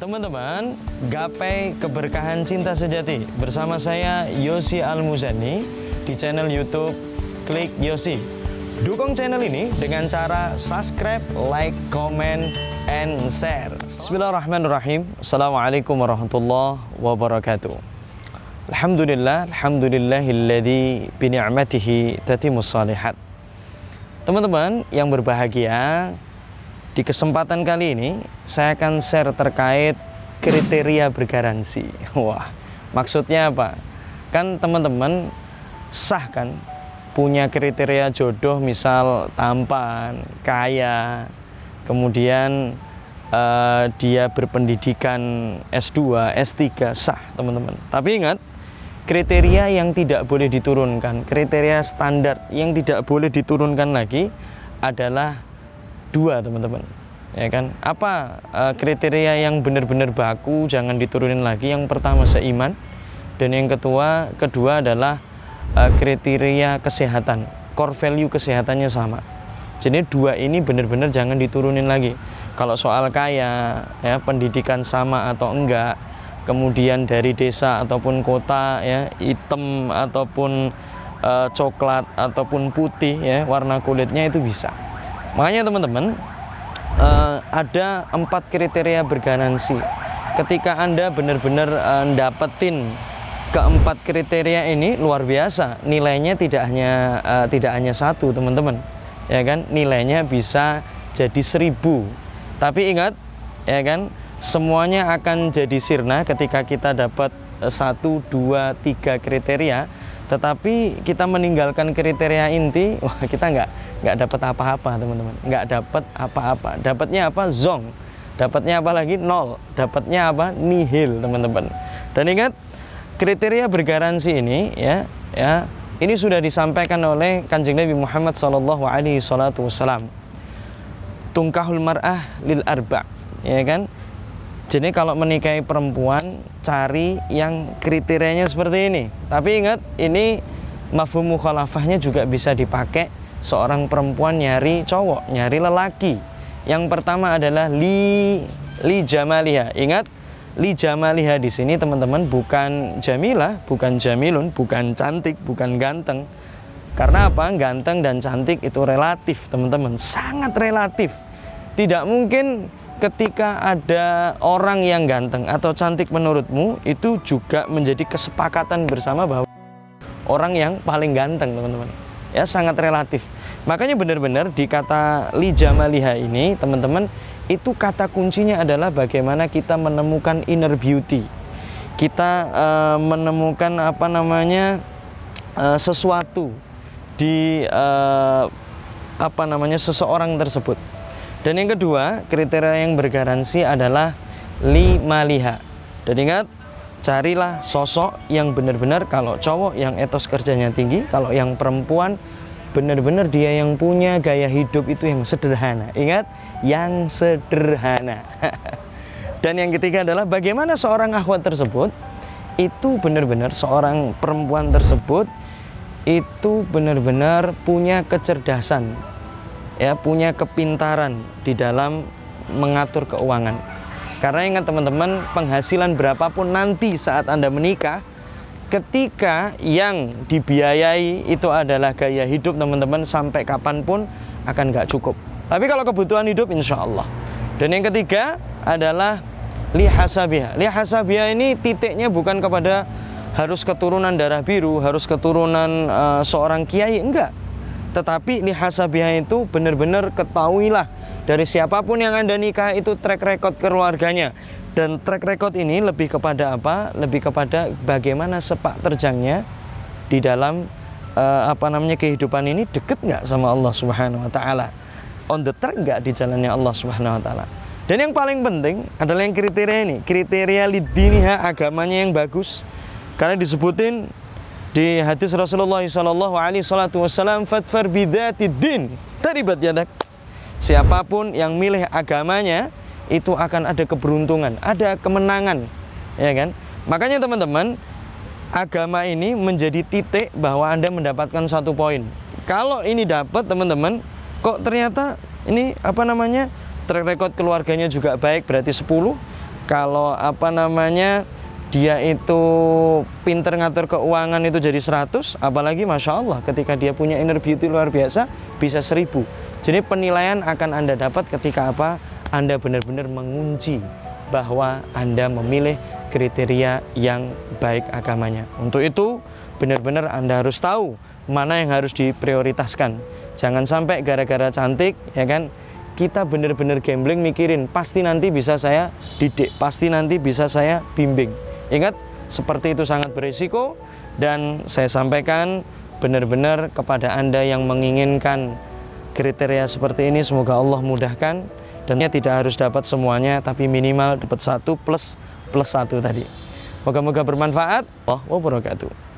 Teman-teman, gapai keberkahan cinta sejati bersama saya Yosi Al-Muzani di channel YouTube Klik Yosi. Dukung channel ini dengan cara subscribe, like, comment, and share. Bismillahirrahmanirrahim. Assalamualaikum warahmatullahi wabarakatuh. Alhamdulillahilladzi bini'matihi tatimmus shalihat. Teman-teman yang berbahagia, di kesempatan kali ini saya akan share terkait kriteria bergaransi. Wah, maksudnya apa? Kan teman-teman sah kan punya kriteria jodoh, misal tampan, kaya, kemudian dia berpendidikan S2, S3, sah teman-teman. Tapi ingat, kriteria yang tidak boleh diturunkan, kriteria standar yang tidak boleh diturunkan lagi adalah dua, teman-teman. Ya kan? Apa kriteria yang benar-benar baku jangan diturunin lagi? Yang pertama seiman, dan yang kedua adalah kriteria kesehatan, core value kesehatannya sama. Jadi dua ini benar-benar jangan diturunin lagi. Kalau soal kaya, ya, pendidikan sama atau enggak, kemudian dari desa ataupun kota, ya, hitam ataupun coklat ataupun putih, ya, warna kulitnya itu bisa. Makanya teman-teman, ada 4 kriteria bergaransi. Ketika Anda benar-benar dapetin keempat kriteria ini, luar biasa. Nilainya tidak hanya satu, teman-teman. Ya kan? Nilainya bisa jadi 1000. Tapi ingat, ya kan, semuanya akan jadi sirna ketika kita dapat 1, 2, 3 kriteria. Tetapi kita meninggalkan kriteria inti, wah, kita nggak dapat apa-apa, teman-teman. Nggak dapat apa-apa. Dapatnya apa? Zong. Dapatnya apa lagi? 0. Dapatnya apa? Nihil, teman-teman. Dan ingat, kriteria bergaransi ini, ya, ini sudah disampaikan oleh Kanjeng Nabi Muhammad SAW. Tungkahul mar'ah lil arba', ya kan? Jadi kalau menikahi perempuan, cari yang kriterianya seperti ini. Tapi ingat, ini mafhum mukhalafahnya juga bisa dipakai seorang perempuan nyari cowok, nyari lelaki. Yang pertama adalah li jamaliha. Ingat, li jamaliha di sini, teman-teman, bukan jamilah, bukan jamilun, bukan cantik, bukan ganteng. Karena apa? Ganteng dan cantik itu relatif, teman-teman, sangat relatif. Tidak mungkin ketika ada orang yang ganteng atau cantik menurutmu, itu juga menjadi kesepakatan bersama bahwa orang yang paling ganteng, teman-teman. Ya, sangat relatif. Makanya benar-benar di kata li jamaliha ini, teman-teman, itu kata kuncinya adalah bagaimana kita menemukan inner beauty. Kita menemukan sesuatu di seseorang tersebut. Dan yang kedua, kriteria yang bergaransi adalah li maliha. Dan ingat, carilah sosok yang benar-benar, kalau cowok yang etos kerjanya tinggi, kalau yang perempuan benar-benar dia yang punya gaya hidup itu yang sederhana. Ingat, yang sederhana. Dan yang ketiga adalah bagaimana seorang akhwat tersebut itu benar-benar, seorang perempuan tersebut itu benar-benar punya kecerdasan, ya, punya kepintaran di dalam mengatur keuangan. Karena ingat, teman-teman, penghasilan berapapun nanti saat Anda menikah, ketika yang dibiayai itu adalah gaya hidup, teman-teman, sampai kapanpun akan nggak cukup. Tapi kalau kebutuhan hidup, insya Allah. Dan yang ketiga adalah lihasabiha. Lihasabiha ini titiknya bukan kepada harus keturunan darah biru, harus keturunan seorang kiai, enggak. Tetapi lihasabiha itu benar-benar ketahuilah dari siapapun yang Anda nikah itu track record keluarganya. Dan track record ini lebih kepada apa? Lebih kepada bagaimana sepak terjangnya di dalam kehidupan ini, deket nggak sama Allah Subhanahu Wa Taala, on the track nggak di jalannya Allah Subhanahu Wa Taala. Dan yang paling penting adalah yang kriteria ini, kriteria lidiniha, agamanya yang bagus. Karena disebutin di hadis Rasulullah SAW, fatfar bidzatid din taribat yadak. Siapapun yang milih agamanya itu akan ada keberuntungan, ada kemenangan, ya kan? Makanya teman-teman, agama ini menjadi titik bahwa Anda mendapatkan 1 poin. Kalau ini dapat, teman-teman, kok ternyata ini track record keluarganya juga baik, berarti 10. Kalau dia itu pinter ngatur keuangan itu jadi 100, apalagi Masya Allah ketika dia punya inner beauty luar biasa bisa 1000. Jadi penilaian akan Anda dapat ketika Anda benar-benar mengunci bahwa Anda memilih kriteria yang baik agamanya. Untuk itu benar-benar Anda harus tahu mana yang harus diprioritaskan. Jangan sampai gara-gara cantik, ya kan, kita benar-benar gambling mikirin pasti nanti bisa saya didik, pasti nanti bisa saya bimbing. Ingat, seperti itu sangat berisiko, dan saya sampaikan benar-benar kepada Anda yang menginginkan kriteria seperti ini, semoga Allah mudahkan, dan tidak harus dapat semuanya, tapi minimal dapat 1 plus 1 tadi. Moga-moga bermanfaat. Wassalamualaikum warahmatullahi wabarakatuh.